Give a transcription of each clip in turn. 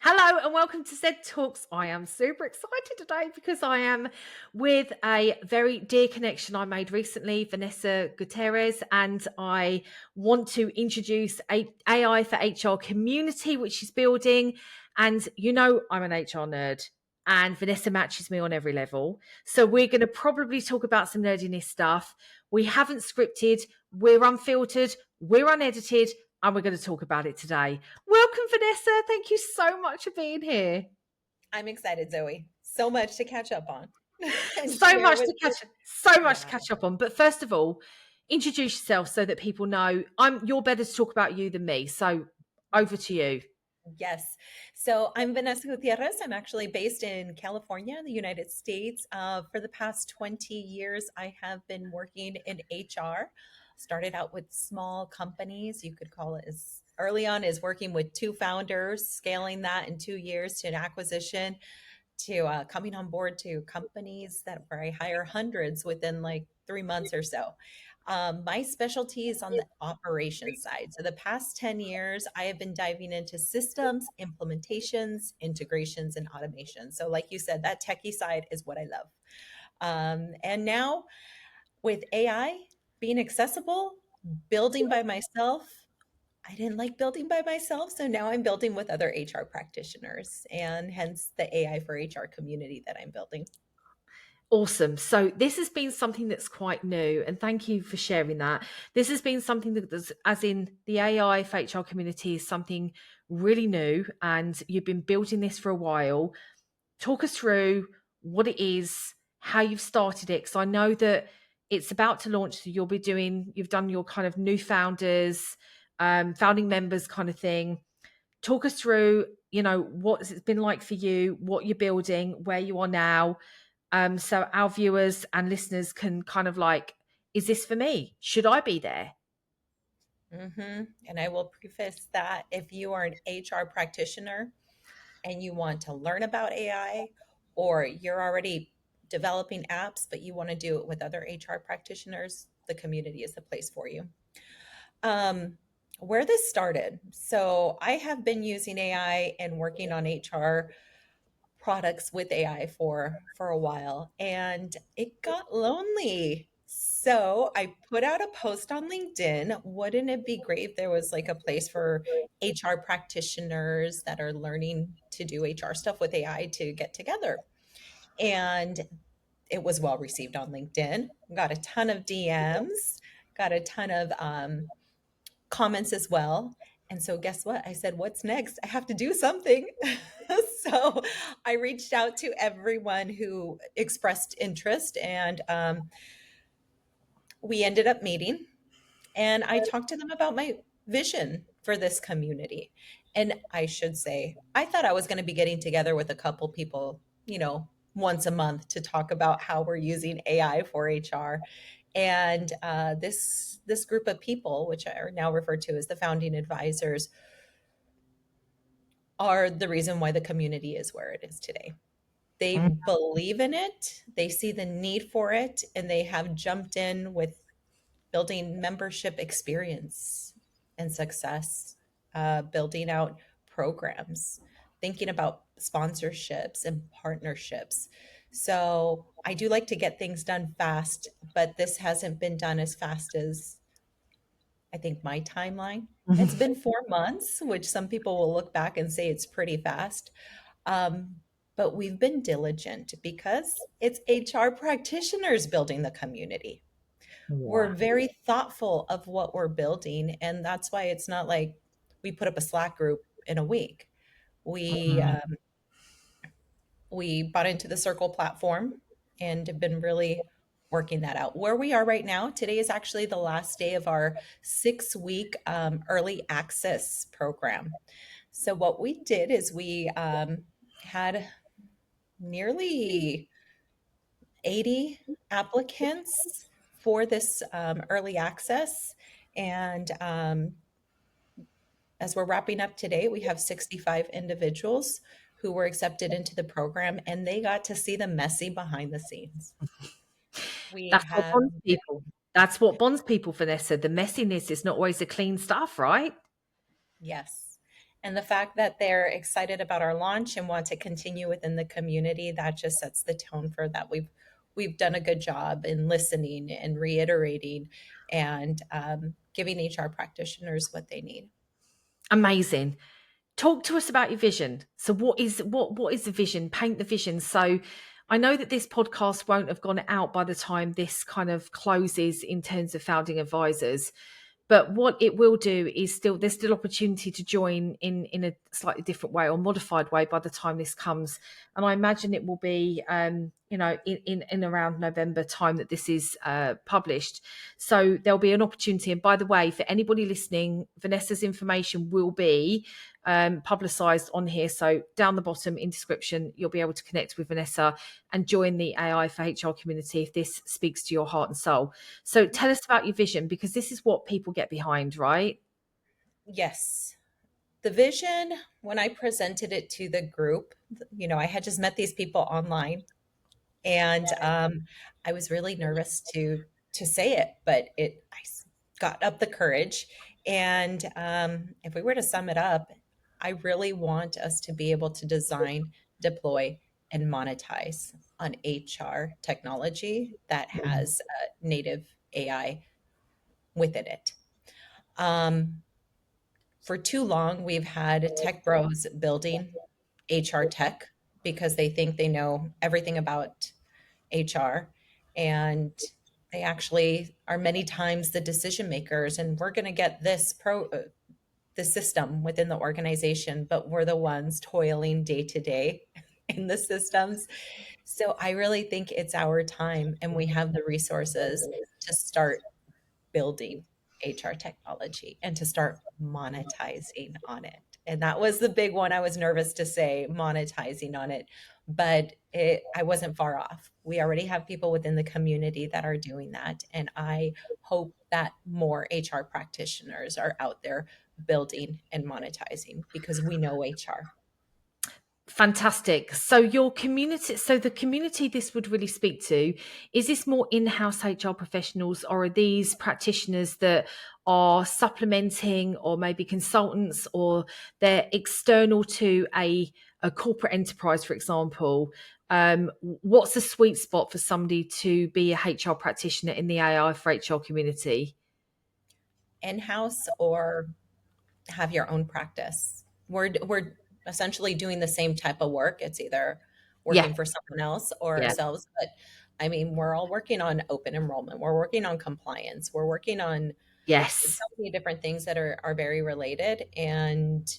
Hello and welcome to ZED Talks. I am super excited today because I am with a very dear connection I made recently, Vanessa Gutierrez, and I want to introduce a AI for HR community which she's building. And you know, I'm an HR nerd, and Vanessa matches me on every level. So we're going to probably talk about some nerdiness stuff. We haven't scripted, we're unfiltered, we're unedited, and we're going to talk about it today. Welcome, Vanessa. Thank you so much for being here. I'm excited, Zoe. So much to catch up on and So share much with to you. catch so much to Yeah. catch up on. But first of all, introduce yourself so that people know you're better to talk about you than me. So over to you. Yes. So I'm Vanessa Gutierrez. I'm actually based in California, the United States. For the past 20 years, I have been working in HR. Started out with small companies. You could call it as early on as working with two founders, scaling that in 2 years to an acquisition, to coming on board to companies that where I hire hundreds within like 3 months or so. My specialty is on the operations side. So the past 10 years, I have been diving into systems, implementations, integrations, and automation. So, like you said, that techie side is what I love. And now with AI being accessible, building by myself, I didn't like building by myself. So now I'm building with other HR practitioners and hence the AI for HR community that I'm building. Awesome. So this has been something that's quite new, and thank you for sharing that. This has been something that's, as in the AI for HR community, is something really new, and you've been building this for a while. Talk us through what it is, how you've started it, because I know that it's about to launch. So you've done your kind of new founders, founding members kind of thing. Talk us through, what it's been like for you, what you're building, where you are now, so our viewers and listeners can kind of like, is this for me? Should I be there? And I will preface that if you are an HR practitioner and you want to learn about AI, or you're already developing apps, but you want to do it with other HR practitioners, the community is the place for you. Um, where this started. So I have been using AI and working on HR products with AI for a while, and it got lonely. So I put out a post on LinkedIn. Wouldn't it be great if there was like a place for HR practitioners that are learning to do HR stuff with AI to get together? And it was well received on LinkedIn. Got a ton of DMs, got a ton of comments as well. And so, guess what? I said, what's next? I have to do something. So, I reached out to everyone who expressed interest, and we ended up meeting. And I talked to them about my vision for this community. And I should say, I thought I was going to be getting together with a couple people, once a month to talk about how we're using AI for HR. And this group of people, which are now referred to as the founding advisors, are the reason why the community is where it is today. They Mm. believe in it, they see the need for it, and they have jumped in with building membership experience and success, building out programs, thinking about sponsorships and partnerships. So I do like to get things done fast, but this hasn't been done as fast as I think my timeline. It's been 4 months, which some people will look back and say it's pretty fast. Um, but we've been diligent because it's HR practitioners building the community. We're Wow. very thoughtful of what we're building, and that's why it's not like we put up a Slack group in a week. We Mm. um, we bought into the Circle platform and have been really working that out. Where we are right now, today is actually the last day of our 6 week early access program. So what we did is we had nearly 80 applicants for this early access. And as we're wrapping up today, we have 65 individuals who were accepted into the program, and they got to see the messy behind the scenes. We That's what have, bonds people. That's what bonds people, Vanessa. The messiness is not always the clean stuff, right? yes. And the fact that they're excited about our launch and want to continue within the community, that just sets the tone for that. We've done a good job in listening and reiterating and giving HR practitioners what they need. Amazing. Talk to us about your vision. So what is the vision? Paint the vision. So I know that this podcast won't have gone out by the time this kind of closes in terms of founding advisors. But what it will do is there's still opportunity to join in a slightly different way or modified way by the time this comes. And I imagine it will be in around November time that this is published. So there'll be an opportunity. And by the way, for anybody listening, Vanessa's information will be publicized on here. So down the bottom in description, you'll be able to connect with Vanessa and join the AI for HR community if this speaks to your heart and soul. So tell us about your vision, because this is what people get behind, right? Yes. The vision, when I presented it to the group, I had just met these people online, and I was really nervous to say it, but got up the courage. And if we were to sum it up, I really want us to be able to design, deploy, and monetize on HR technology that has native AI within it. For too long, we've had tech bros building HR tech because they think they know everything about HR, and they actually are many times the decision makers, and we're going to get the system within the organization, but we're the ones toiling day to day in the systems. So I really think it's our time, and we have the resources to start building HR technology and to start monetizing on it. And that was the big one. I was nervous to say monetizing on it, but I wasn't far off. We already have people within the community that are doing that. And I hope that more HR practitioners are out there building and monetizing because we know HR. Fantastic. So the community this would really speak to, is this more in-house HR professionals, or are these practitioners that are supplementing or maybe consultants, or they're external to a corporate enterprise, for example? What's the sweet spot for somebody to be a HR practitioner in the AI for HR community? In-house or have your own practice. We're essentially doing the same type of work. It's either Yeah, working for someone else or yeah, ourselves. But I mean, we're all working on open enrollment. We're working on compliance. We're working on so yes. many different things that are very related. And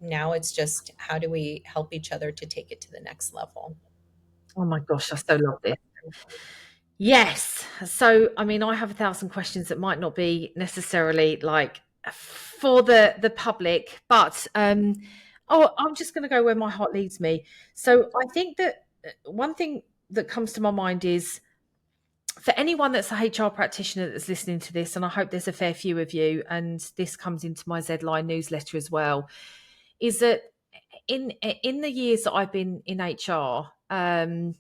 now it's just how do we help each other to take it to the next level? Oh my gosh, I so love this. Yes. So, I mean, I have 1,000 questions that might not be necessarily like for the public, but I'm just going to go where my heart leads me. So, I think that one thing that comes to my mind is for anyone that's a HR practitioner that's listening to this, and I hope there's a fair few of you, and this comes into my Z Line newsletter as well, is that in the years that I've been in HR, and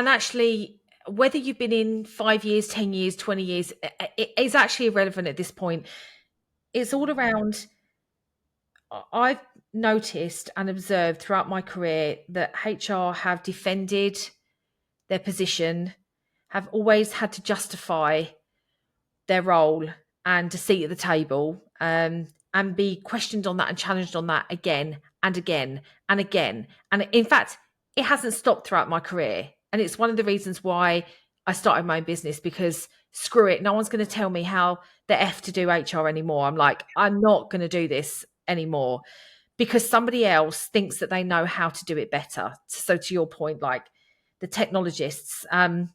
actually, whether you've been in 5 years, 10 years, 20 years, it is actually irrelevant at this point. It's all around. I've noticed and observed throughout my career that HR have defended their position, have always had to justify their role and a seat at the table, and be questioned on that and challenged on that again and again and again. And in fact, it hasn't stopped throughout my career. And it's one of the reasons why I started my own business, because screw it, no one's going to tell me how the F to do HR anymore. I'm like, I'm not going to do this anymore because somebody else thinks that they know how to do it better. So to your point, like the technologists, no,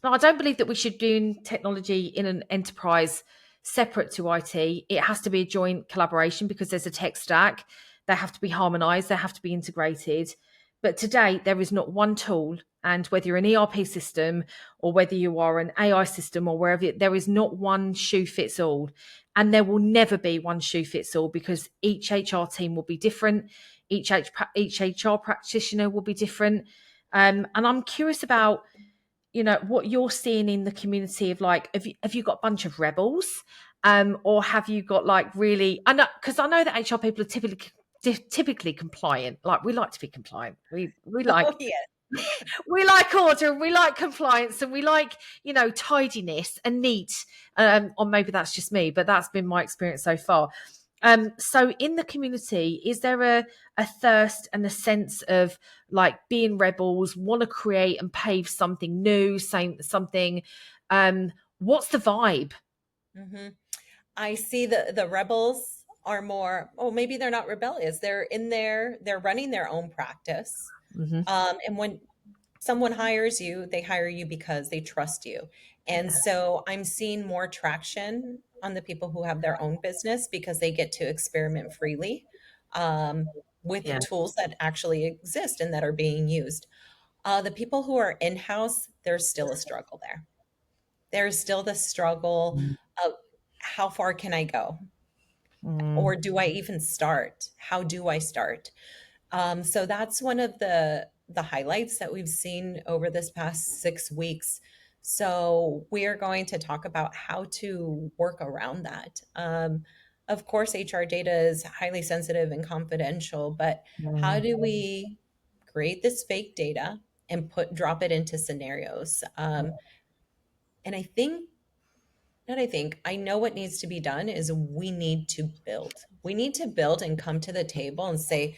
I don't believe that we should do technology in an enterprise separate to IT. It has to be a joint collaboration because there's a tech stack. They have to be harmonized, they have to be integrated. But today, there is not one tool, and whether you're an ERP system or whether you are an AI system or wherever, there is not one shoe fits all. And there will never be one shoe fits all because each HR team will be different, each HR practitioner will be different. And I'm curious about what you're seeing in the community of like, have you got a bunch of rebels, Or have you got like really, I know, because I know that HR people are typically compliant. Like we like to be compliant. We like Oh, yeah. we like order and we like compliance and we like, tidiness and neat. Or maybe that's just me, but that's been my experience so far. So in the community, is there a thirst and a sense of like being rebels, want to create and pave something new, something? What's the vibe? Hmm. I see the rebels are more, oh, maybe they're not rebellious. They're in there, they're running their own practice. Hmm. And when someone hires you, they hire you because they trust you. And so I'm seeing more traction on the people who have their own business because they get to experiment freely with Yeah. tools that actually exist and that are being used. The people who are in house, there's still a struggle there. There's still the struggle of how far can I go? Mm, Or do I even start? How do I start? So that's one of the highlights that we've seen over this past 6 weeks. So we are going to talk about how to work around that. Of course, HR data is highly sensitive and confidential, but how mm, do we create this fake data and drop it into scenarios? And I think not I think, I know what needs to be done is we need to build. We need to build and come to the table and say,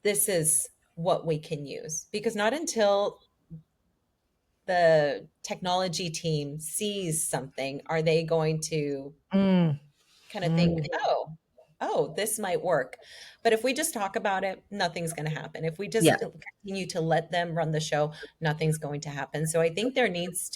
this is what we can use. Because not until the technology team sees something are they going to mm, kind of think, mm. oh, this might work. But if we just talk about it, nothing's going to happen. If we Yeah. just continue to let them run the show, nothing's going to happen. So I think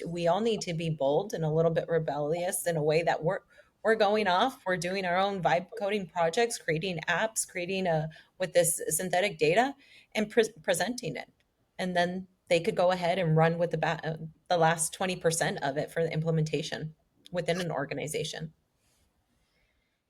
we all need to be bold and a little bit rebellious in a way that we're going off, we're doing our own vibe coding projects, creating apps, creating a with this synthetic data and presenting it. And then they could go ahead and run with the last 20% of it for the implementation within an organization.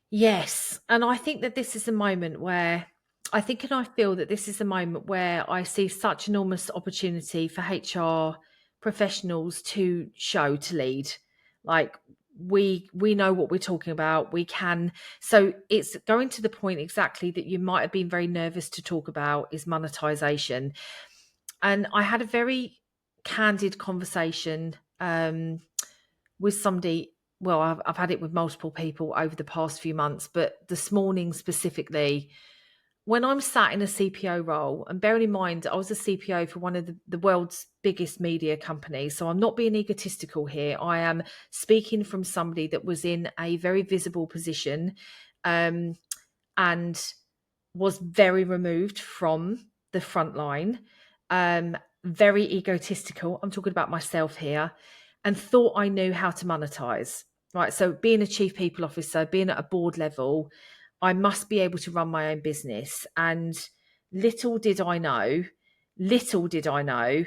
Yes. And I think that this is a moment where I think and I feel that this is a moment where I see such enormous opportunity for HR professionals to show, to lead. Like we know what we're talking about. We can, so it's going to the point exactly that you might have been very nervous to talk about is monetization. And I had a very candid conversation with somebody. Well, I've had it with multiple people over the past few months, but this morning specifically, when I'm sat in a CPO role, and bearing in mind I was a CPO for one of the world's biggest media companies, so I'm not being egotistical here. I am speaking from somebody that was in a very visible position, um, and was very removed from the front line, very egotistical. I'm talking about myself here, and thought I knew how to monetize. Right. So, being a chief people officer, being at a board level, I must be able to run my own business. And little did I know, little did I know,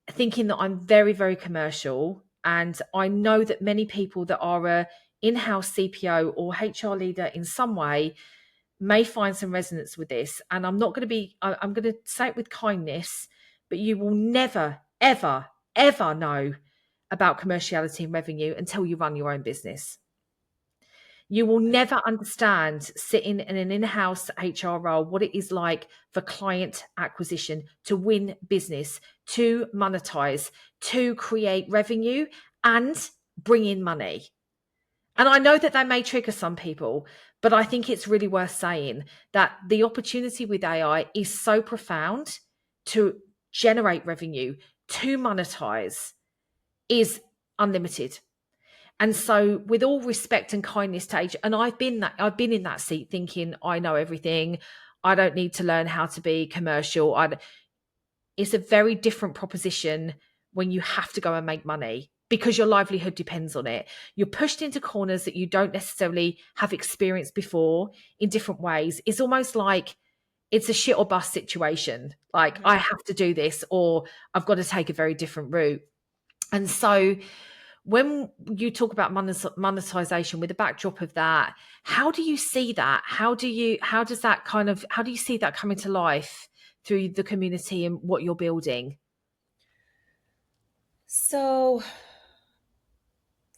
thinking that I'm very, very commercial. And I know that many people that are a in-house CPO or HR leader in some way may find some resonance with this. And I'm not going to be, I'm going to say it with kindness, but you will never, ever, ever know about commerciality and revenue until you run your own business. You will never understand sitting in an in-house HR role what it is like for client acquisition, to win business, to monetize, to create revenue and bring in money. And I know that may trigger some people, but I think it's really worth saying that the opportunity with AI is so profound to generate revenue, to monetize, is unlimited. And so, with all respect and kindness to age, and I've been in that seat thinking I know everything. I don't need to learn how to be commercial. It's a very different proposition when you have to go and make money because your livelihood depends on it. You're pushed into corners that you don't necessarily have experienced before in different ways. It's almost like it's a shit or bust situation. Like Mhm. I have to do this or I've got to take a very different route. And so when you talk about monetization with the backdrop of that, how do you see that? How does that kind of, how do you see that coming to life through the community and what you're building? So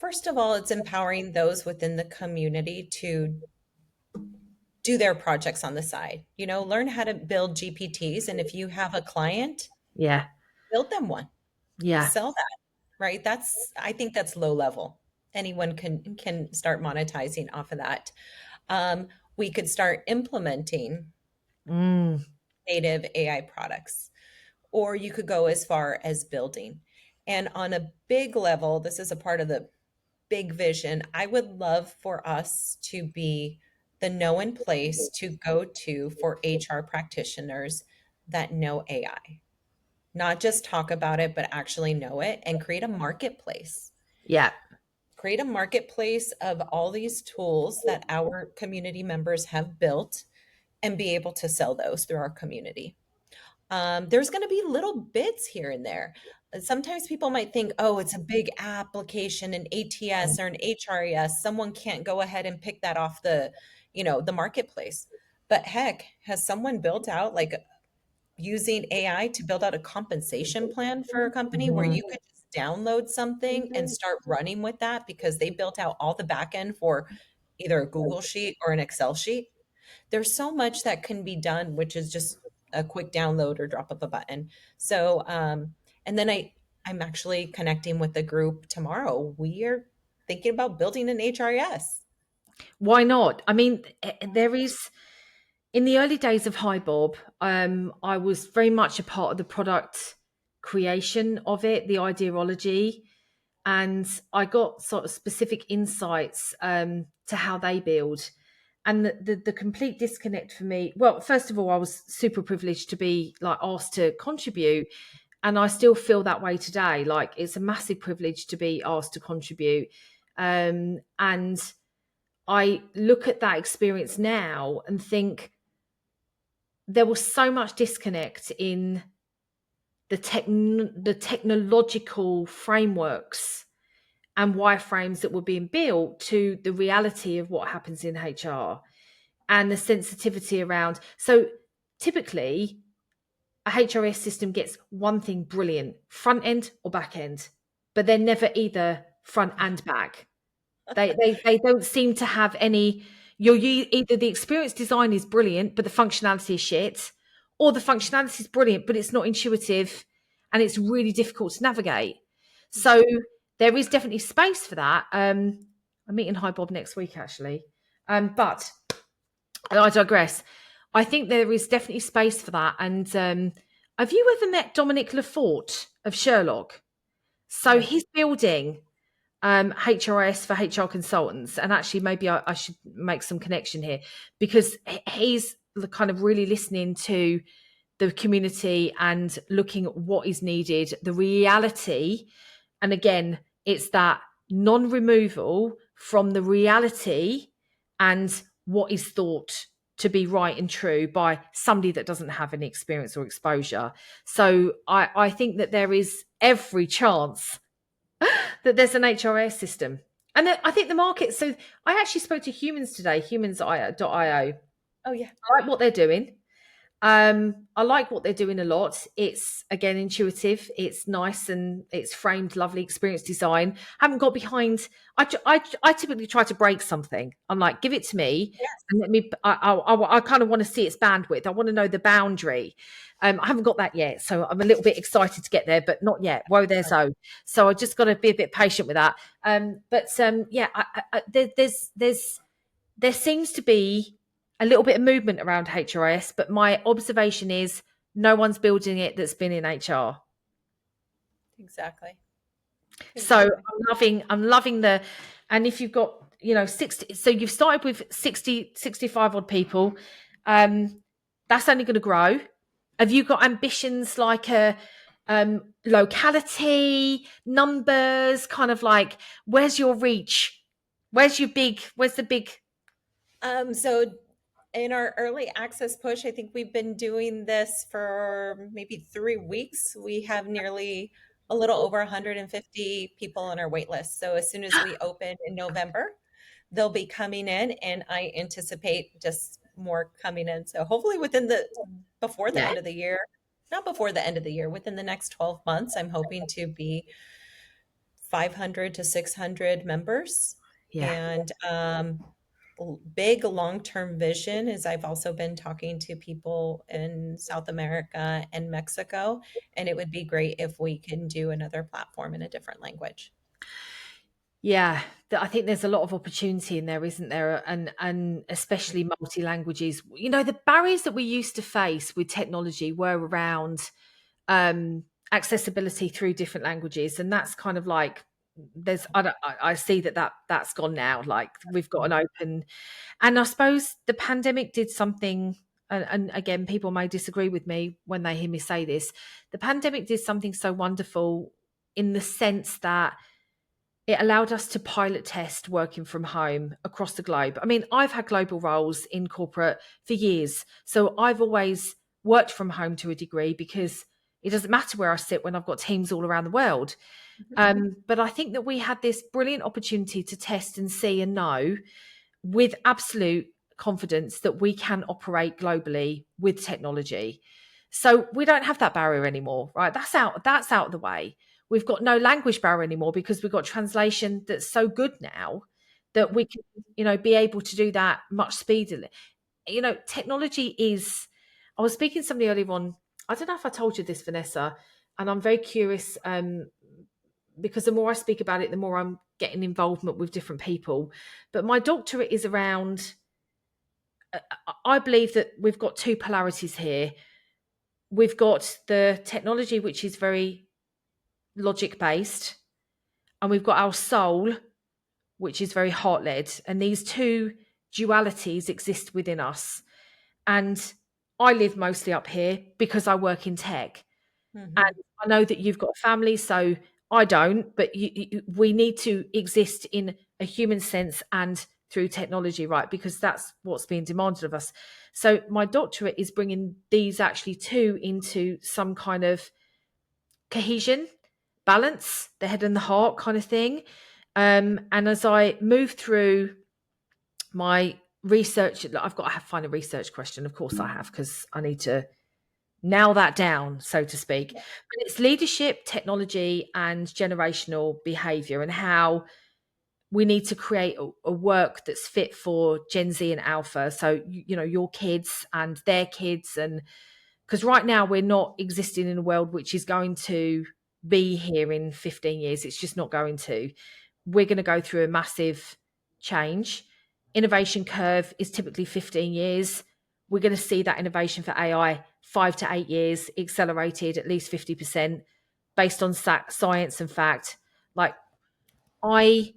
First of all, it's empowering those within the community to do their projects on the side. Learn how to build GPTs. And if you have a client, Yeah. build them one, Yeah. sell that, right? I think that's low level. Anyone can start monetizing off of that. We could start implementing Mm. native AI products, or you could go as far as building. And on a big level, this is a part of the big vision. I would love for us to be the known place to go to for HR practitioners that know AI, not just talk about it, but actually know it, and create a marketplace. Yeah. Create a marketplace of all these tools that our community members have built and be able to sell those through our community. There's going to be little bits here and there. Sometimes people might think, oh, it's a big application, an ATS or an HRES. Someone can't go ahead and pick that off the marketplace. But heck, has someone built out like using AI to build out a compensation plan for a company where Mhm. you could just download something and start running with that because they built out all the back end for either a Google sheet or an Excel sheet? There's so much that can be done, which is just a quick download or drop of a button. So, and then I'm actually connecting with the group tomorrow. We are thinking about building an HRS. Why not? I mean, there is in the early days of Hi Bob, I was very much a part of the product creation of it, the ideology, and I got sort of specific insights to how they build. And the complete disconnect for me, well, first of all, I was super privileged to be like asked to contribute, and I still feel that way today. Like it's a massive privilege to be asked to contribute, and I look at that experience now and think there was so much disconnect in the technological frameworks and wireframes that were being built to the reality of what happens in HR and the sensitivity around. So typically, a HRS system gets one thing brilliant, front end or back end, but they're never either front and back. They don't seem to have any. Either the experience design is brilliant, but the functionality is shit, or the functionality is brilliant, but it's not intuitive and it's really difficult to navigate. So there is definitely space for that. I'm meeting Hi Bob next week actually, but I digress. I think there is definitely space for that. And have you ever met Dominic Lafort of Sherlock? So No. he's building HRS for HR consultants. And actually, maybe I should make some connection here because he's kind of really listening to the community and looking at what is needed, the reality. And again, it's that non removal from the reality and what is thought to be right and true by somebody that doesn't have any experience or exposure. So I think that there is every chance that there's an HRS system. And I think the market, so I actually spoke to humans today, humans.io. I Oh yeah. like what they're doing. I like what they're doing a lot. It's again intuitive. It's nice and it's framed, lovely experience design. Haven't got behind. I typically try to break something. I'm like, give it to me, Yes. and let me. I kind of want to see its bandwidth. I want to know the boundary. I haven't got that yet, so I'm a little bit excited to get there, but not yet. Whoa, there's oh. So I just got to be a bit patient with that. Yeah, there seems to be a little bit of movement around HRIS, but my observation is no one's building it that's been in HR. Exactly. So Exactly. I'm loving and if you've got, 60, so you've started with 60, 65 odd people, that's only going to grow. Have you got ambitions like a, locality, numbers, kind of like, where's your reach? Where's the big, So in our early access push, I think we've been doing this for maybe 3 weeks. We have nearly a little over 150 people on our wait list. So as soon as we open in November, they'll be coming in, and I anticipate just more coming in. So hopefully before the yeah, end of the year, not before the end of the year, within the next 12 months, I'm hoping to be 500 to 600 members. Yeah. And big long-term vision is I've also been talking to people in South America and Mexico, and it would be great if we can do another platform in a different language. Yeah, I think there's a lot of opportunity in there, isn't there? And especially multi languages. You know, the barriers that we used to face with technology were around um, accessibility through different languages, and that's kind of like there's I see that's gone now. Like we've got an open, and I suppose the pandemic did something. And again, people may disagree with me when they hear me say this. The pandemic did something so wonderful in the sense that it allowed us to pilot test working from home across the globe. I mean, I've had global roles in corporate for years. So I've always worked from home to a degree because it doesn't matter where I sit when I've got teams all around the world. But I think that we had this brilliant opportunity to test and see and know with absolute confidence that we can operate globally with technology. So we don't have that barrier anymore, right? That's out of the way. We've got no language barrier anymore because we've got translation that's so good now that we can, be able to do that much speedily. Technology is I was speaking to somebody earlier on. I don't know if I told you this, Vanessa, and I'm very curious because the more I speak about it, the more I'm getting involvement with different people. But my doctorate is around, I believe that we've got two polarities here. We've got the technology, which is very logic based, and we've got our soul, which is very heart led. And these two dualities exist within us. And I live mostly up here because I work in tech. And Mhm. I know that you've got a family, so I don't, but we need to exist in a human sense and through technology, right? Because that's what's being demanded of us. So my doctorate is bringing these actually two into some kind of cohesion, balance, the head and the heart kind of thing. And as I move through my research, I've got to find a research question. Of course I have, because I need to nail that down, so to speak. But it's leadership, technology, and generational behavior, and how we need to create a work that's fit for Gen Z and Alpha. So, your kids and their kids. And because right now we're not existing in a world which is going to be here in 15 years. It's just not going to. We're going to go through a massive change. Innovation curve is typically 15 years. We're going to see that innovation for AI 5 to 8 years accelerated at least 50% based on science and fact. Like, I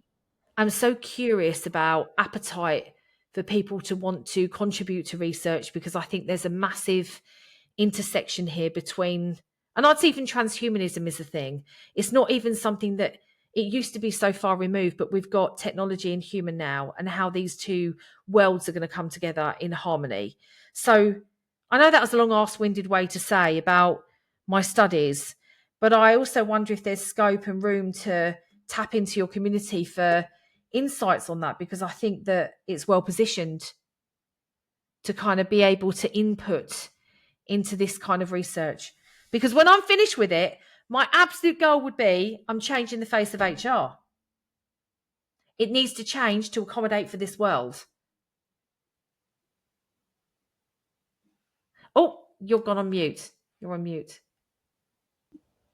am so curious about appetite for people to want to contribute to research, because I think there's a massive intersection here between, and I'd say even transhumanism is a thing. It's not even something that it used to be so far removed, but we've got technology and human now, and how these two worlds are going to come together in harmony. So I know that was a long ass winded way to say about my studies, but I also wonder if there's scope and room to tap into your community for insights on that, because I think that it's well positioned to kind of be able to input into this kind of research. Because when I'm finished with it, my absolute goal would be I'm changing the face of HR. It needs to change to accommodate for this world. Oh, you're gone on mute. You're on mute.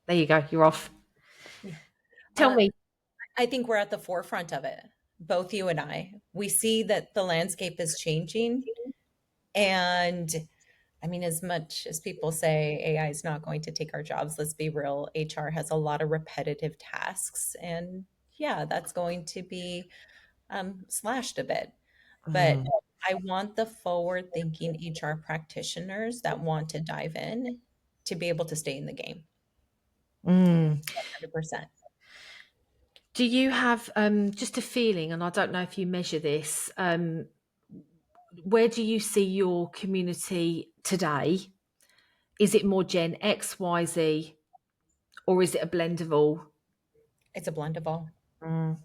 There you go. You're off. Yeah. Tell me. I think we're at the forefront of it, both you and I. We see that the landscape is changing. And I mean, as much as people say AI is not going to take our jobs, let's be real, HR has a lot of repetitive tasks. And yeah, that's going to be slashed a bit. But Mm, I want the forward thinking HR practitioners that want to dive in to be able to stay in the game mm. 100%. Do you have just a feeling, and I don't know if you measure this, where do you see your community today? Is it more Gen X, Y, Z, or is it a blend of all? It's a blend of all. Mm,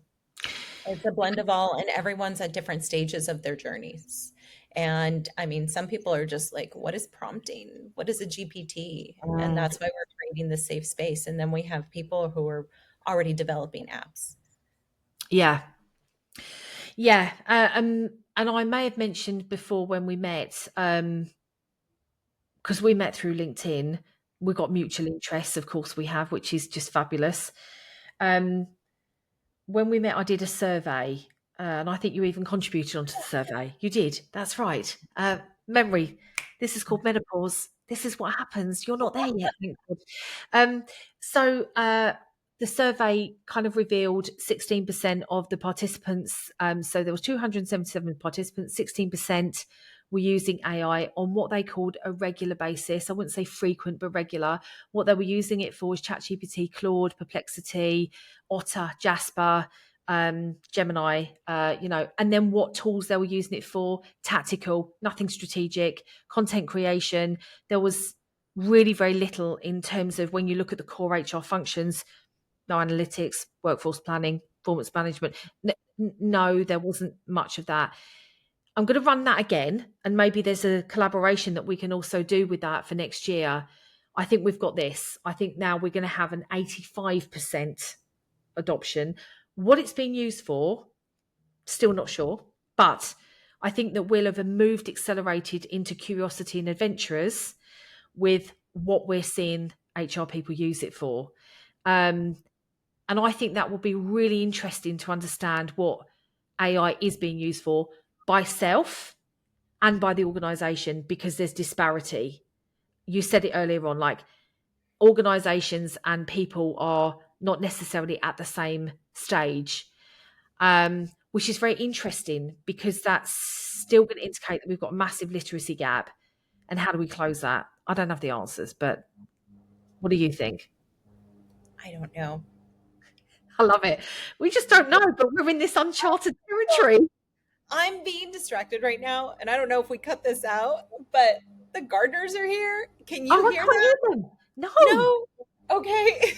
It's a blend of all, and everyone's at different stages of their journeys. And I mean, some people are just like, what is prompting? What is a GPT? And mm, that's why we're creating this safe space. And then we have people who are already developing apps. Yeah. Yeah. And I may have mentioned before when we met, because we met through LinkedIn, we got mutual interests, of course we have, which is just fabulous. Um, when we met, I did a survey, and I think you even contributed onto the survey. You did. That's right. Memory. This is called menopause. This is what happens. You're not there yet. Thank God. Um, so the survey kind of revealed 16% of the participants. So there was 277 participants. 16% were using AI on what they called a regular basis. I wouldn't say frequent, but regular. What they were using it for is ChatGPT, Claude, Perplexity, Otter, Jasper, Gemini, and then what tools they were using it for: tactical, nothing strategic, content creation. There was really very little in terms of when you look at the core HR functions, no analytics, workforce planning, performance management. No, there wasn't much of that. I'm going to run that again, and maybe there's a collaboration that we can also do with that for next year. I think we've got this. I think now we're going to have an 85% adoption. What it's being used for, still not sure. But I think that we'll have moved accelerated into curiosity and adventurers with what we're seeing HR people use it for. Um, and I think that will be really interesting to understand what AI is being used for by self and by the organization, because there's disparity. You said it earlier on, like organizations and people are not necessarily at the same stage, which is very interesting because that's still going to indicate that we've got a massive literacy gap. And how do we close that? I don't have the answers, but what do you think? I don't know. I love it. We just don't know, but we're in this uncharted territory. I'm being distracted right now, and I don't know if we cut this out, but the gardeners are here. Can you Oh, I hear can't that? hear them. No, No. Okay.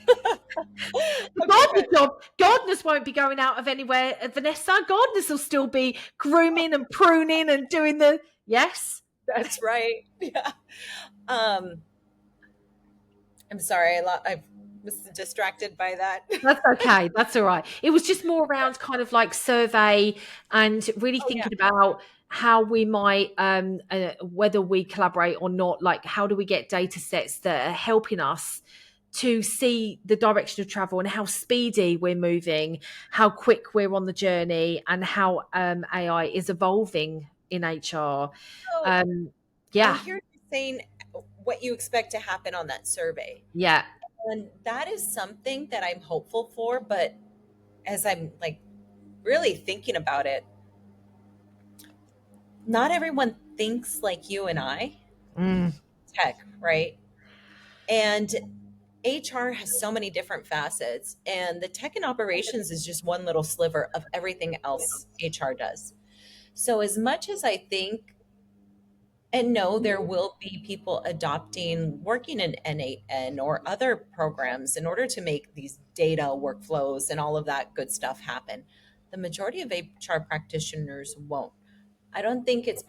the Okay, gardener good. job. Gardeners won't be going out of anywhere, Vanessa. Gardeners will still be grooming and pruning and doing the yes. That's right. Yeah. Um, I'm sorry. I was distracted by that. That's okay. That's all right. It was just more around kind of like survey and really Oh yeah. thinking about how we might, whether we collaborate or not, like how do we get data sets that are helping us to see the direction of travel and how speedy we're moving, how quick we're on the journey, and how AI is evolving in HR. So Um, I yeah, hear you saying what you expect to happen on that survey. yeah. And that is something that I'm hopeful for, but as I'm like really thinking about it, not everyone thinks like you and I, Mm, tech, right? And HR has so many different facets, and the tech and operations is just one little sliver of everything else HR does. So, as much as I think and know there will be people adopting working in N8N or other programs in order to make these data workflows and all of that good stuff happen, the majority of HR practitioners won't. I don't think it's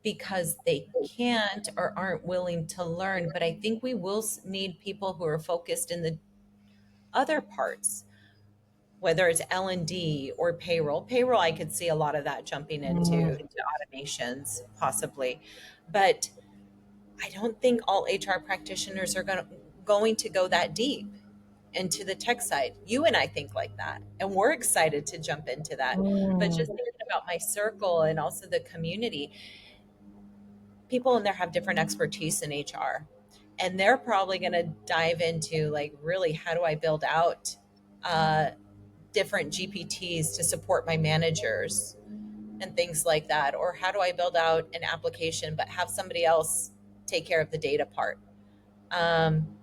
because they can't or aren't willing to learn, but I think we will need people who are focused in the other parts, whether it's L&D or payroll. Payroll, I could see a lot of that jumping into mm, to automations possibly, but I don't think all HR practitioners are going to go that deep into the tech side. You and I think like that, and we're excited to jump into that. But mm. just thinking about my circle and also the community, people in there have different expertise in HR, and they're probably going to dive into like really how do I build out uh, different GPTs to support my managers and things like that, or how do I build out an application but have somebody else take care of the data part. Um,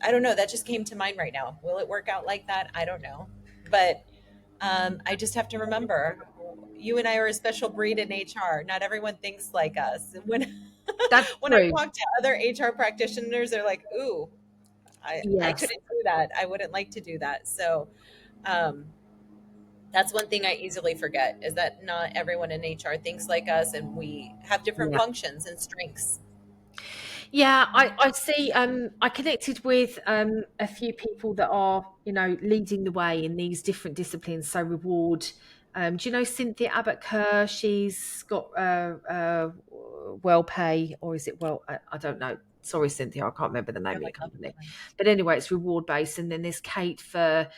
I don't know. That just came to mind right now. Will it work out like that? I don't know. But I just have to remember you and I are a special breed in HR. Not everyone thinks like us. And when That's when I true. talk to other HR practitioners, they're like, "Ooh, I Yes. couldn't do that. I wouldn't like to do that." So um, that's one thing I easily forget is that not everyone in HR thinks like us, and we have different Yeah. functions and strengths. Yeah, I see. I connected with a few people that are, leading the way in these different disciplines. So reward. Do you know Cynthia Abbott Kerr? She's got well pay, or is it well? I don't know. Sorry, Cynthia, I can't remember the name Yeah, of your like company. upline. But anyway, it's reward based, and then there's Kate for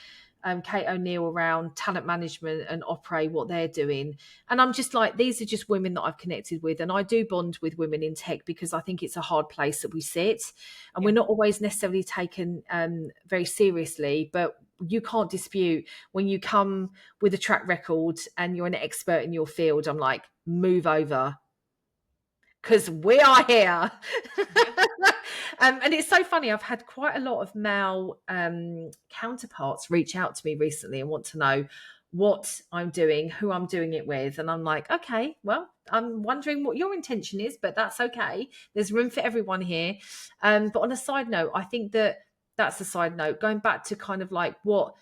Kate O'Neill around talent management and Opera, what they're doing. And I'm just like, these are just women that I've connected with. And I do bond with women in tech because I think it's a hard place that we sit. And we're Yeah. not always necessarily taken very seriously. But you can't dispute when you come with a track record and you're an expert in your field. I'm like, move over because we are here. Yeah. And it's so funny. I've had quite a lot of male counterparts reach out to me recently and want to know what I'm doing, who I'm doing it with. And I'm like, okay, well, I'm wondering what your intention is, but that's okay. There's room for everyone here. But on a side note, I think that that's a side note. Going back to kind of like what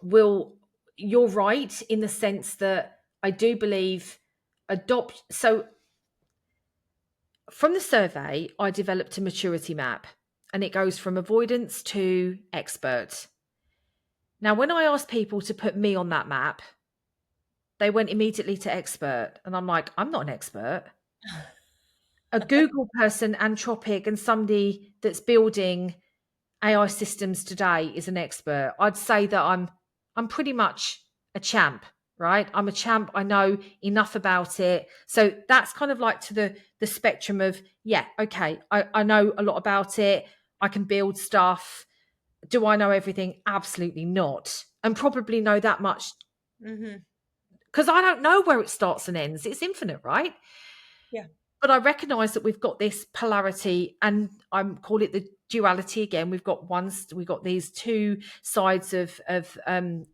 will, you're right in the sense that I do believe adopt. So from the survey, I developed a maturity map and it goes from avoidance to expert. Now, when I asked people to put me on that map, they went immediately to expert. And I'm like, I'm not an expert. A Google person, Anthropic, and somebody that's building AI systems today is an expert. I'd say that I'm pretty much a champ, right? I'm a champ. I know enough about it. So that's kind of like to the spectrum of, yeah, okay, I know a lot about it. I can build stuff. Do I know everything? Absolutely not. And probably know that much Hmm. because I don't know where it starts and ends. It's infinite, right? Yeah. But I recognize that we've got this polarity, and I'm call it the duality again. We've got these two sides of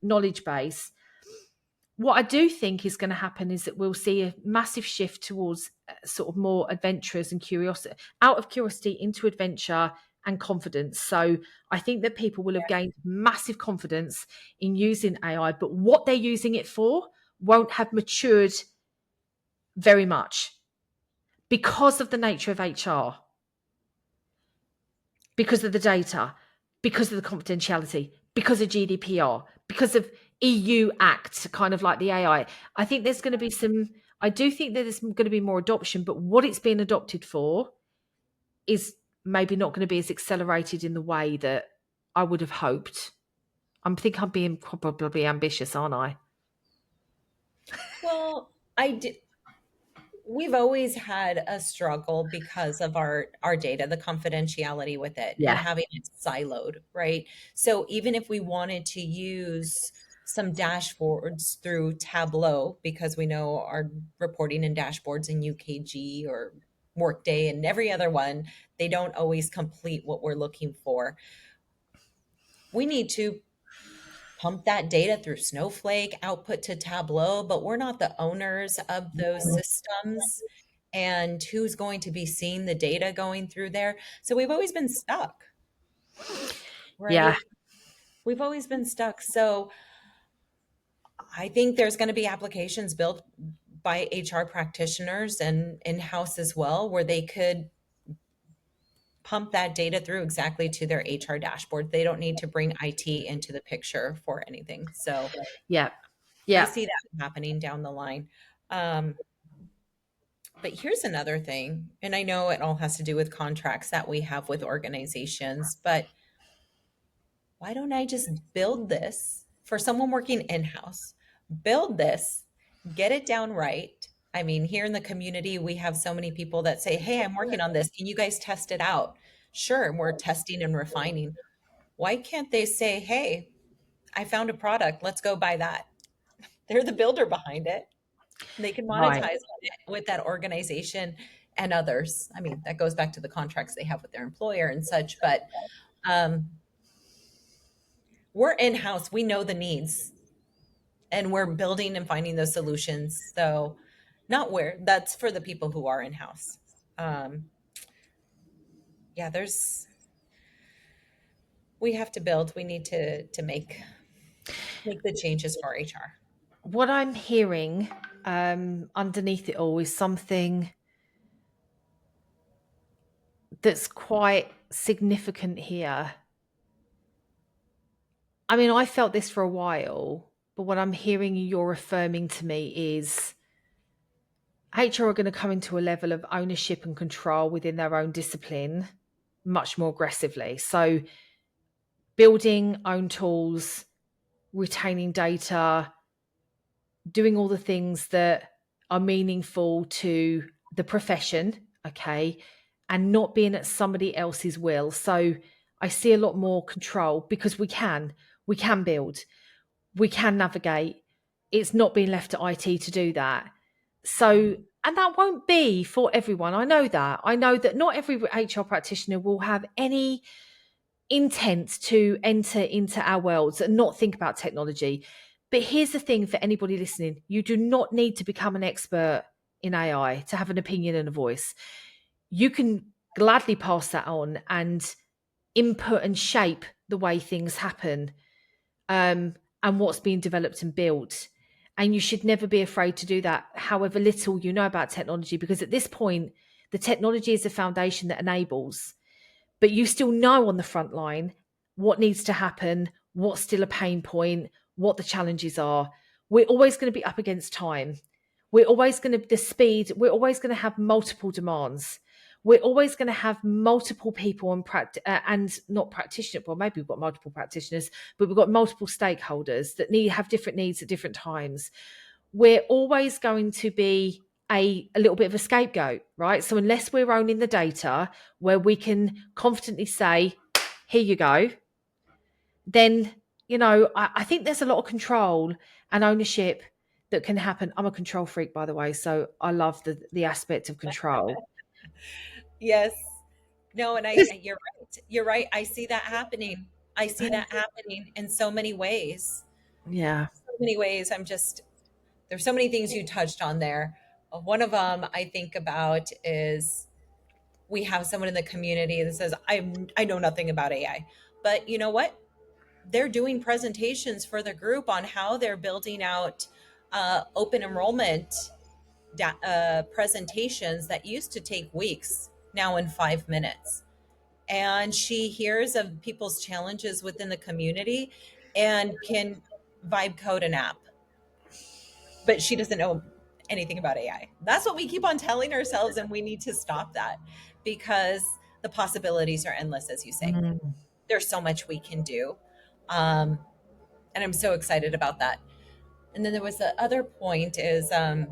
knowledge base. What I do think is going to happen is that we'll see a massive shift towards sort of more adventurers and curiosity, out of curiosity into adventure and confidence. So I think that people will have gained massive confidence in using AI, but what they're using it for won't have matured very much because of the nature of HR, because of the data, because of the confidentiality, because of GDPR, because of EU Act, kind of like the AI. I think there's going to be some, I do think that there's going to be more adoption, but what it's being adopted for is maybe not going to be as accelerated in the way that I would have hoped. I think I'm being probably ambitious, aren't I? Well, we've always had a struggle because of our data, the confidentiality with it, and Yeah. having it siloed, right? So even if we wanted to use some dashboards through Tableau, because we know our reporting and dashboards in UKG or Workday and every other one, they don't always complete what we're looking for. We need to pump that data through Snowflake, output to Tableau, but we're not the owners of those systems. And who's going to be seeing the data going through there? So we've always been stuck, Yeah. right? We've always been stuck. So I think there's going to be applications built by HR practitioners and in-house as well, where they could pump that data through exactly to their HR dashboard. They don't need to bring IT into the picture for anything. So Yeah. I Yeah. see that happening down the line. Um, but here's another thing, and I know it all has to do with contracts that we have with organizations, but why don't I just build this for someone working in-house? Build this, get it down right. I mean, here in the community, we have so many people that say, "Hey, I'm working on this. Can you guys test it out?" Sure, we're testing and refining. Why can't they say, "Hey, I found a product. Let's go buy that." They're the builder behind it. They can monetize Right. on it with that organization and others. I mean, that goes back to the contracts they have with their employer and such, but um, we're in-house. We know the needs and we're building and finding those solutions. So not where that's for the people who are in-house. Um, yeah, we have to build. We need to make the changes for HR. What I'm hearing underneath it all is something that's quite significant here. I mean, I felt this for a while, but what I'm hearing you're affirming to me is HR are going to come into a level of ownership and control within their own discipline much more aggressively. So, building own tools, retaining data, doing all the things that are meaningful to the profession, okay, and not being at somebody else's will. So, I see a lot more control because we can build, we can navigate. It's not being left to IT to do that. So, and that won't be for everyone. I know that. I know that not every HR practitioner will have any intent to enter into our worlds and not think about technology. But here's the thing for anybody listening, you do not need to become an expert in AI to have an opinion and a voice. You can gladly pass that on and input and shape the way things happen, and what's being developed and built. And you should never be afraid to do that, however little you know about technology, because at this point, the technology is a foundation that enables, but you still know on the front line what needs to happen, what's still a pain point, what the challenges are. We're always going to be up against time. We're always going to, the speed, we're always going to have multiple demands. We're always going to have multiple people and not practitioners. Well, maybe we've got multiple practitioners, but we've got multiple stakeholders that have different needs at different times. We're always going to be a little bit of a scapegoat, right? So unless we're owning the data where we can confidently say, here you go, then, I think there's a lot of control and ownership that can happen. I'm a control freak, by the way, so I love the aspect of control. Yes. No, and you're right. You're right. I see that happening. I see that happening in so many ways. Yeah. So many ways. There's so many things you touched on there. One of them I think about is we have someone in the community that says, I know nothing about AI. But you know what? They're doing presentations for the group on how they're building out open enrollment presentations that used to take weeks, now in 5 minutes. And she hears of people's challenges within the community and can vibe code an app, but she doesn't know anything about AI. That's what we keep on telling ourselves, and we need to stop that because the possibilities are endless, as you say. Mm. There's so much we can do. Um, and I'm so excited about that. And then there was the other point is, when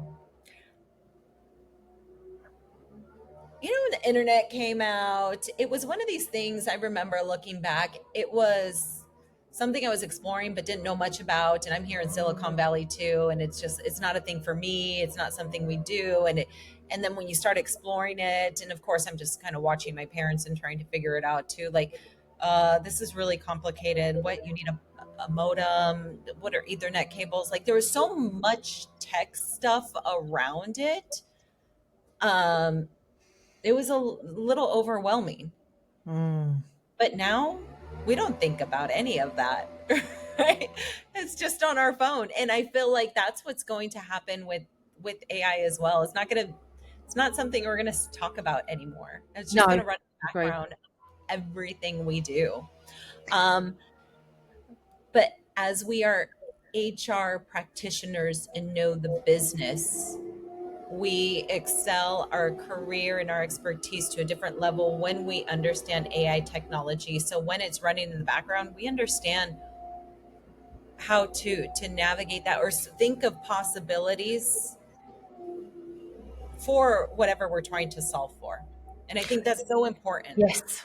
the internet came out, it was one of these things I remember looking back. It was something I was exploring but didn't know much about. And I'm here in Silicon Valley too. And it's not a thing for me. It's not something we do. And then when you start exploring it, and of course, I'm just kind of watching my parents and trying to figure it out too. Like, this is really complicated. What you need a modem, what are Ethernet cables? Like, there was so much tech stuff around it. Um, it was a little overwhelming. Mm. But now we don't think about any of that. Right? It's just on our phone. And I feel like that's what's going to happen with AI as well. It's not something we're going to talk about anymore. It's just going No, to run in the agree. background everything we do. Um, but as we are HR practitioners and know the business, we excel our career and our expertise to a different level when we understand AI technology. So when it's running in the background, we understand how to navigate that or think of possibilities for whatever we're trying to solve for. And I think that's so important. Yes.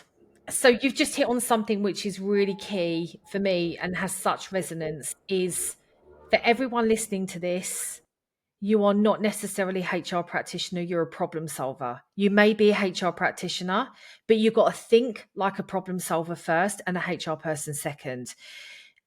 So you've just hit on something which is really key for me and has such resonance is for everyone listening to this, you are not necessarily a HR practitioner, you're a problem solver. You may be a HR practitioner, but you've got to think like a problem solver first and a HR person second.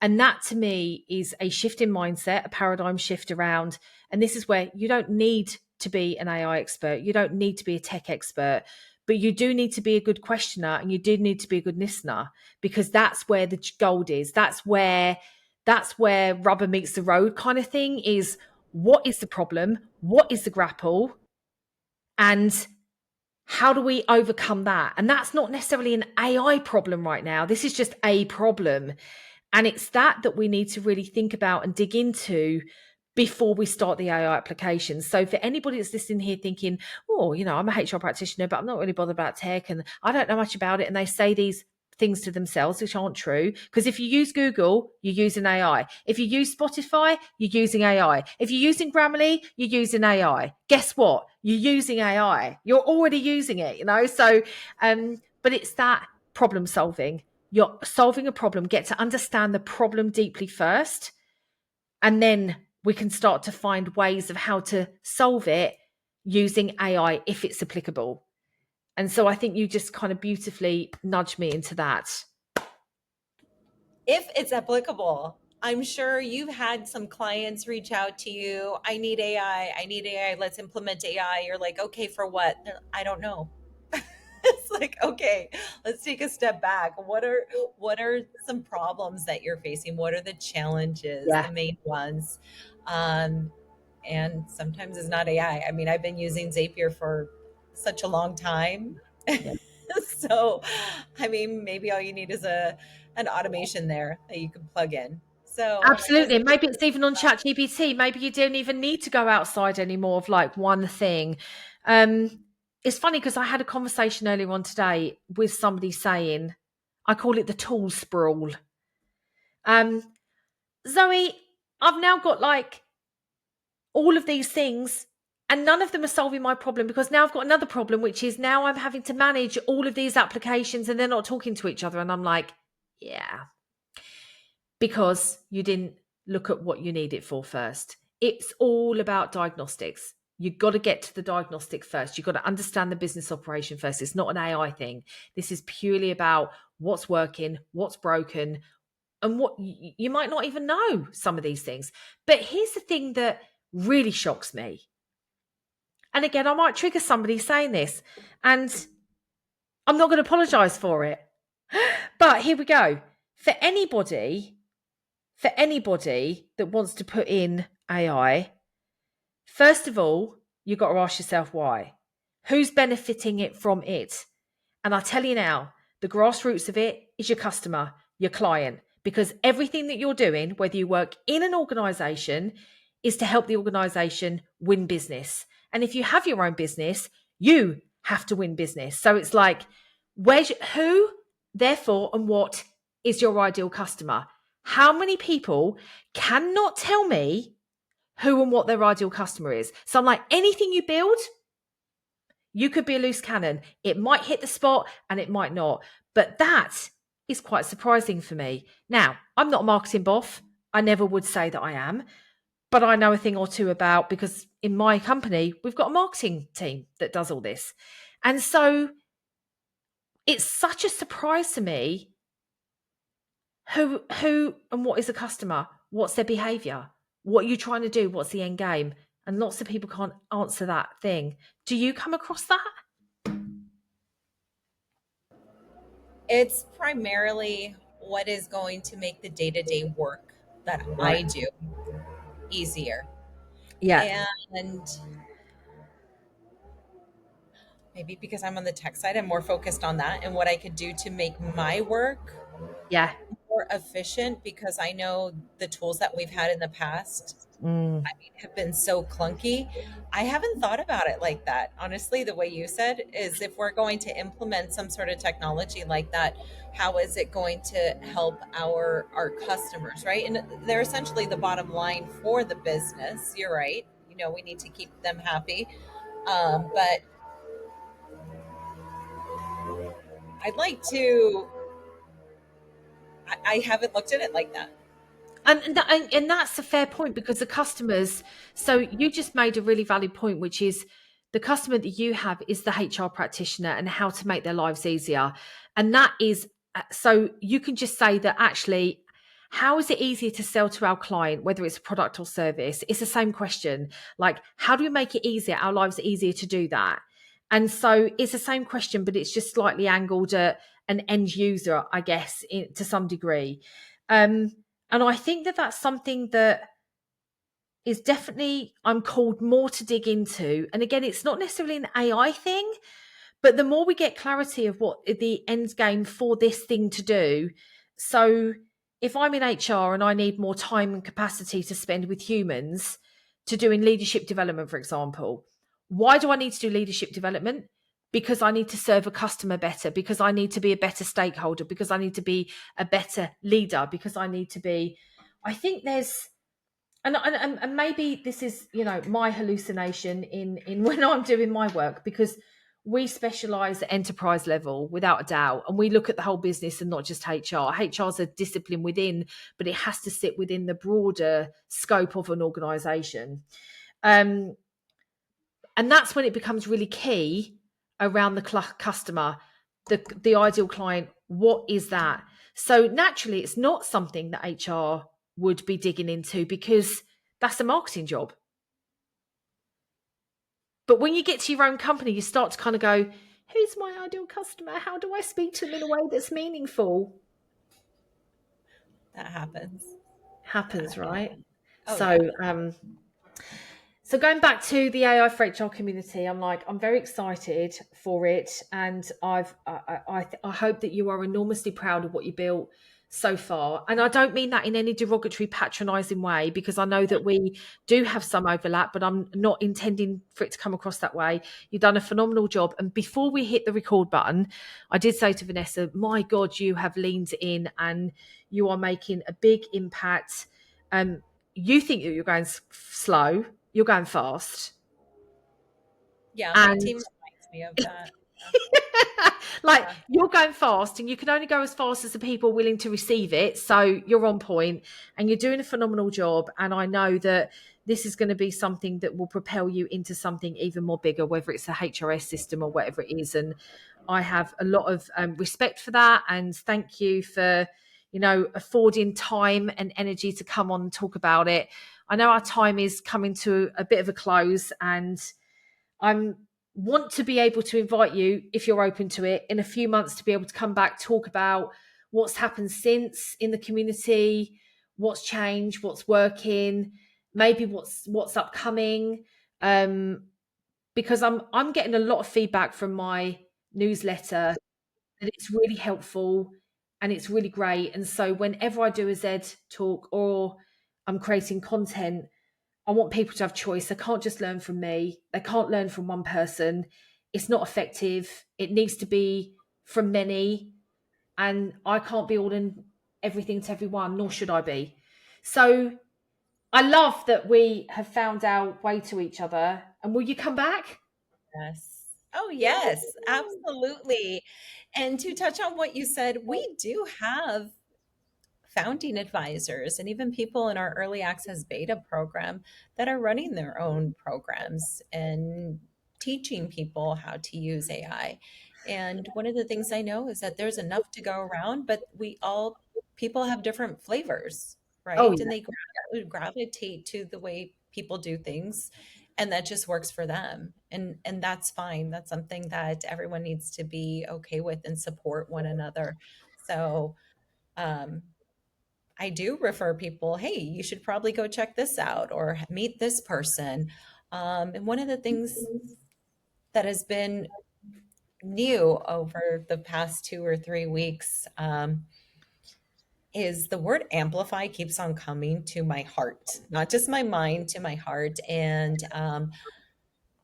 And that to me is a shift in mindset, a paradigm shift around. And this is where you don't need to be an AI expert, you don't need to be a tech expert, but you do need to be a good questioner and you do need to be a good listener, because that's where the gold is. That's where rubber meets the road kind of thing is, what is the problem? What is the grapple? And how do we overcome that? And that's not necessarily an AI problem right now. This is just a problem. And it's that we need to really think about and dig into before we start the AI applications. So for anybody that's listening here thinking, oh, I'm a HR practitioner, but I'm not really bothered about tech and I don't know much about it. And they say these things to themselves, which aren't true. Because if you use Google, you're using AI. If you use Spotify, you're using AI. If you're using Grammarly, you're using AI. Guess what? You're using AI. You're already using it, So, but it's that problem solving. You're solving a problem, get to understand the problem deeply first, and then we can start to find ways of how to solve it using AI if it's applicable. And so I think you just kind of beautifully nudged me into that. If it's applicable. I'm sure you've had some clients reach out to you. I need AI. I need AI. Let's implement AI. You're like, okay, for what? I don't know. It's like, okay, let's take a step back. What are some problems that you're facing? What are the challenges, Yeah. the main ones? Um, and sometimes it's not AI. I mean, I've been using Zapier for such a long time. Yeah. So, I mean, maybe all you need is a an automation there that you can plug in. So just Absolutely. Maybe it's even on ChatGPT. Maybe you don't even need to go outside anymore of like one thing. Um, it's funny because I had a conversation earlier on today with somebody saying, I call it the tool sprawl. Um, Zoe, I've now got like all of these things and none of them are solving my problem because now I've got another problem, which is now I'm having to manage all of these applications and they're not talking to each other. And I'm like, yeah, because you didn't look at what you need it for first. It's all about diagnostics. You've got to get to the diagnostic first. You've got to understand the business operation first. It's not an AI thing. This is purely about what's working, what's broken, and what you might not even know some of these things. But here's the thing that really shocks me. And again, I might trigger somebody saying this, and I'm not going to apologize for it. But here we go. For anybody that wants to put in AI, first of all, you've got to ask yourself why. Who's benefiting it from it? And I tell you now, the grassroots of it is your customer, your client, because everything that you're doing, whether you work in an organization, is to help the organization win business. And if you have your own business, you have to win business. So it's like, who, therefore, and what is your ideal customer? How many people cannot tell me who and what their ideal customer is? So I'm like, anything you build, you could be a loose cannon. It might hit the spot and it might not. But that is quite surprising for me. Now, I'm not a marketing boff. I never would say that I am, but I know a thing or two about, because in my company, we've got a marketing team that does all this. And so it's such a surprise to me who and what is a customer? What's their behavior? What are you trying to do? What's the end game? And lots of people can't answer that thing. Do you come across that? it's primarily what is going to make the day-to-day work that Right. I do easier. Yeah. And maybe because I'm on the tech side, I'm more focused on that and what I could do to make my work Yeah. more efficient because I know the tools that we've had in the past Mm. have been so clunky. I haven't thought about it like that. Honestly, the way you said is if we're going to implement some sort of technology like that, how is it going to help our customers, right? And they're essentially the bottom line for the business. You're right. We need to keep them happy. But I'd like to. I haven't looked at it like that. And that's a fair point, because the customers, so you just made a really valid point, which is the customer that you have is the HR practitioner and how to make their lives easier. And that is, so you can just say that actually, how is it easier to sell to our client, whether it's a product or service? It's the same question. Like, how do we make it easier, our lives easier to do that? And so it's the same question, but it's just slightly angled at an end user, I guess, to some degree. Um, and I think that that's something that is definitely, I'm called more to dig into. And again, it's not necessarily an AI thing, But the more we get clarity of what the end game for this thing to do, so if I'm in HR and I need more time and capacity to spend with humans to doing leadership development, for example, why do I need to do leadership development? Because I need to serve a customer better, because I need to be a better stakeholder, because I need to be a better leader, because I need to be. I think there's and maybe this is, my hallucination in when I'm doing my work, because we specialize at enterprise level without a doubt, and we look at the whole business and not just HR is a discipline within, but it has to sit within the broader scope of an organization. um and that's when it becomes really key around the customer, the ideal client. What is that? So naturally, it's not something that HR would be digging into, because that's a marketing job. But when you get to your own company, you start to kind of go, who's my ideal customer? How do I speak to them in a way that's meaningful? That happens. That Happens, happens. right? Oh So yeah. So going back to the AI for HR community, I'm very excited for it, and I hope that you are enormously proud of what you built so far. And I don't mean that in any derogatory, patronising way, because I know that we do have some overlap, but I'm not intending for it to come across that way. You've done a phenomenal job. And before we hit the record button, I did say to Vanessa, "My God, you have leaned in and you are making a big impact." You think that you're going slow, you're going fast. Yeah, my And team reminds me of that. like, Yeah. you're going fast, and you can only go as fast as the people willing to receive it. So you're on point and you're doing a phenomenal job. And I know that this is going to be something that will propel you into something even more bigger, whether it's a HRS system or whatever it is. And I have a lot of respect for that. And thank you for, affording time and energy to come on and talk about it. I know our time is coming to a bit of a close, and I'm want to be able to invite you, if you're open to it, in a few months to be able to come back, talk about what's happened since in the community, what's changed, what's working, maybe what's upcoming. Because I'm getting a lot of feedback from my newsletter that it's really helpful and it's really great. And so whenever I do a ZED talk or I'm creating content, I want people to have choice. They can't just learn from me. They can't learn from one person. It's not effective. It needs to be from many. And I can't be all in everything to everyone, nor should I be. So I love that we have found our way to each other. And will you come back? Yes. Oh, yes, absolutely. And to touch on what you said, we do have founding advisors and even people in our early access beta program that are running their own programs and teaching people how to use AI. And one of the things I know is that there's enough to go around, but people have different flavors, Oh, right? And yeah. they gravitate to the way people do things, and that just works for them. And that's fine. That's something that everyone needs to be okay with and support one another. So, um, I do refer people, hey, you should probably go check this out or meet this person. And one of the things that has been new over the past 2 or 3 weeks is the word amplify keeps on coming to my heart, not just my mind, to my heart. And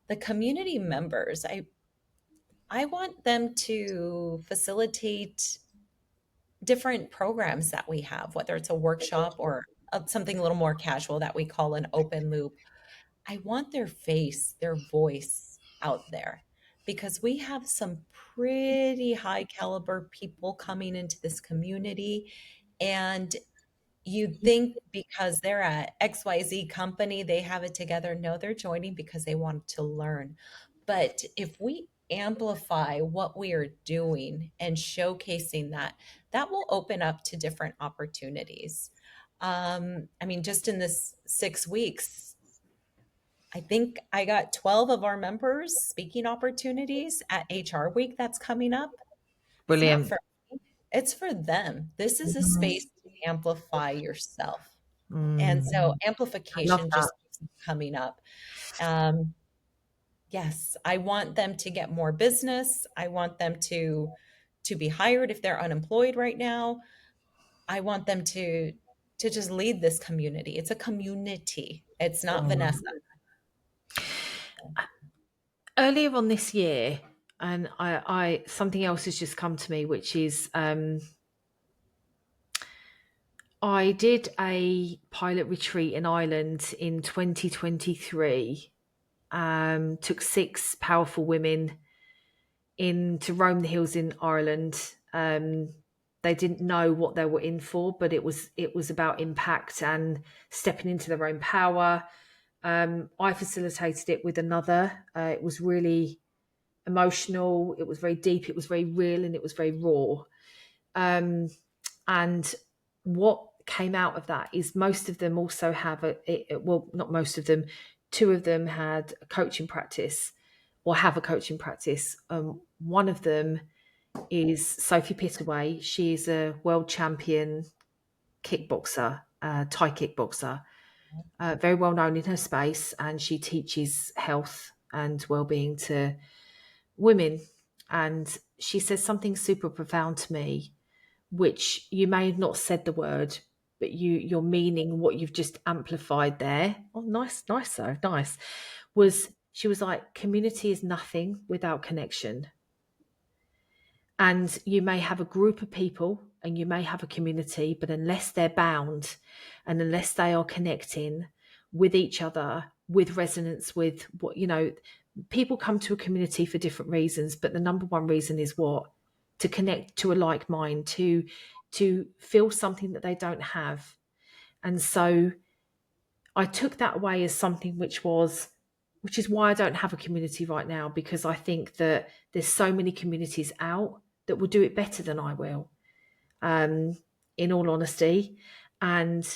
the community members, I want them to facilitate different programs that we have, whether it's a workshop or something a little more casual that we call an open loop. I want their face, their voice out there because we have some pretty high caliber people coming into this community. And you'd think because they're at XYZ company, they have it together. No, they're joining because they want to learn. But if we amplify what we are doing and showcasing that, that will open up to different opportunities. I mean, just in this 6 weeks, I think I got 12 of our members speaking opportunities at HR Week that's coming up. It's not Brilliant. for me, it's for them. This is a space to amplify yourself. And Mm, so I love amplification that. just keeps coming up. Um, Yes, I want them to get more business. I want them to be hired if they're unemployed right now. I want them to just lead this community. It's a community. It's not Vanessa. Earlier on this year, and I something else has just come to me, which is I did a pilot retreat in Ireland in 2023. Took six powerful women in to roam the hills in Ireland. They didn't know what they were in for, but it was about impact and stepping into their own power. I facilitated it with another. It was really emotional. It was very deep. It was very real, and it was very raw. And what came out of that is most of them also have well, not most of them, two of them had a coaching practice or have a coaching practice. One of them is Sophie Pittaway. She is a world champion kickboxer, Thai kickboxer, very well known in her space, and she teaches health and well-being to women. And she says something super profound to me, which you may have not said the word, but you're meaning what you've just amplified there. Oh, nice, nice, though, nice. Was she was like, community is nothing without connection. And you may have a group of people and you may have a community, but unless they're bound and unless they are connecting with each other, with resonance, with what, people come to a community for different reasons, but the number one reason is what? To connect to a like mind, to feel something that they don't have. And so I took that away as something which is why I don't have a community right now, because I think that there's so many communities out that will do it better than I will, in all honesty. And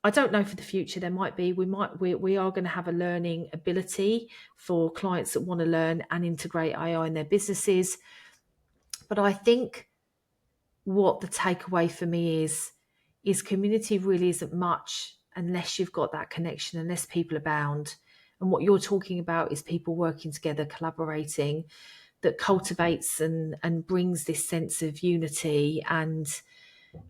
I don't know for the future. There might be, we are going to have a learning ability for clients that want to learn and integrate AI in their businesses. But I think what the takeaway for me is community really isn't much unless you've got that connection, unless people are bound. And what you're talking about is people working together, collaborating, that cultivates and brings this sense of unity, and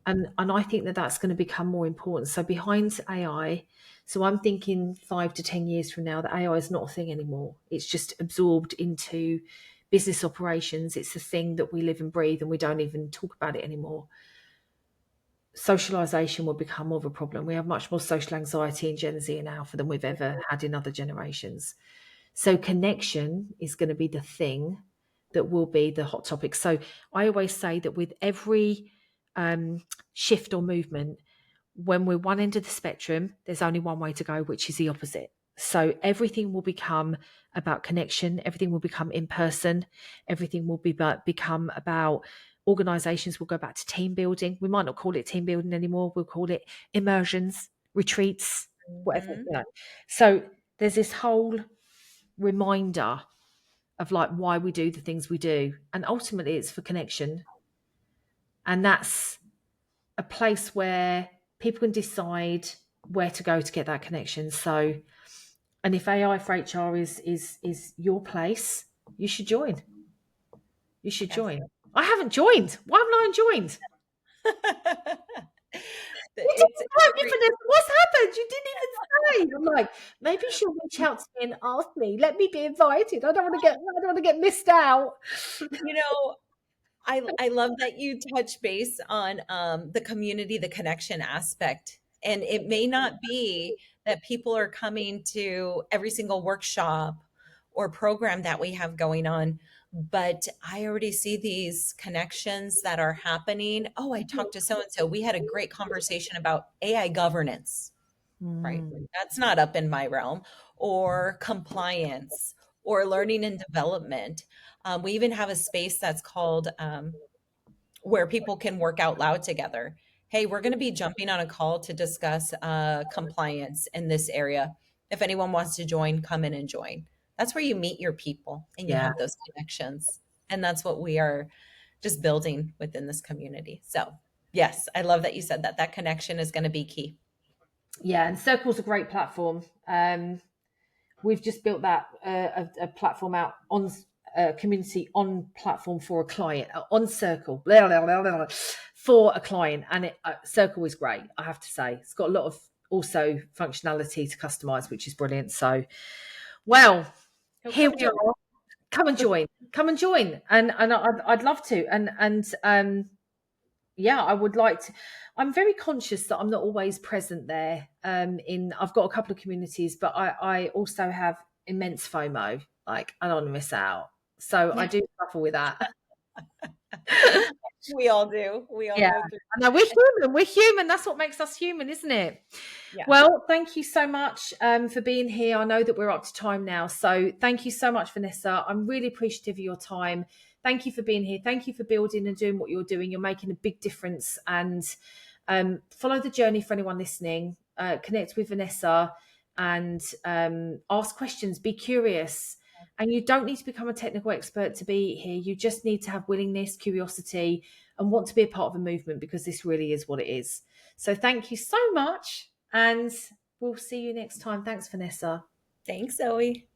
I think that that's going to become more important. So behind AI, so I'm thinking 5 to 10 years from now that AI is not a thing anymore. It's just absorbed into business operations. It's a thing that we live and breathe, and we don't even talk about it anymore. Socialization will become more of a problem. We have much more social anxiety in Gen Z and Alpha than we've ever had in other generations. So connection is going to be the thing that will be the hot topic. So I always say that with every shift or movement, when we're one end of the spectrum, there's only one way to go, which is the opposite. So everything will become about connection. Everything will become in person. Everything will become about organizations will go back to team building. We might not call it team building anymore. We'll call it immersions, retreats, whatever. Mhm. So there's this whole reminder of like why we do the things we do. And ultimately it's for connection. And that's a place where people can decide where to go to get that connection. So, and if AI for HR is your place, you should join. You should Yes. join. I haven't joined. Why haven't I joined? What did It's you tell me great. for this? What's happened? You didn't even say. I'm like, maybe she'll reach out to me and ask me. Let me be invited. I don't want to get missed out. You know, I love that you touch base on the community, the connection aspect. And it may not be that people are coming to every single workshop or program that we have going on, but I already see these connections that are happening. Oh, I talked to so and so. We had a great conversation about AI governance, right? Mm. That's not up in my realm, or compliance, or learning and development. We even have a space that's called where people can work out loud together. Hey, we're going to be jumping on a call to discuss compliance in this area. If anyone wants to join, come in and join. That's where you meet your people and you Yeah. have those connections. And that's what we are just building within this community. So, yes, I love that you said that. That connection is going to be key. Yeah. And Circle's a great platform. we've just built that a platform out on community on platform for a client on Circle for a client, and Circle is great. I have to say, it's got a lot of also functionality to customize, which is brilliant. So, well, So here come we join. are. Come and join, and I'd love to, and yeah, I would like to. I'm very conscious that I'm not always present there. I've got a couple of communities, but I also have immense FOMO. Like, I don't want to miss out, so I do suffer with that. We all do. We all Yeah, go through. I know we're human. We're human. That's what makes us human, isn't it? Yeah. Well, thank you so much for being here. I know that we're up to time now. So thank you so much, Vanessa. I'm really appreciative of your time. Thank you for being here. Thank you for building and doing what you're doing. You're making a big difference. And follow the journey for anyone listening. Connect with Vanessa and ask questions. Be curious. And you don't need to become a technical expert to be here. You just need to have willingness, curiosity, and want to be a part of a movement, because this really is what it is. So thank you so much. And we'll see you next time. Thanks, Vanessa. Thanks, Zoe.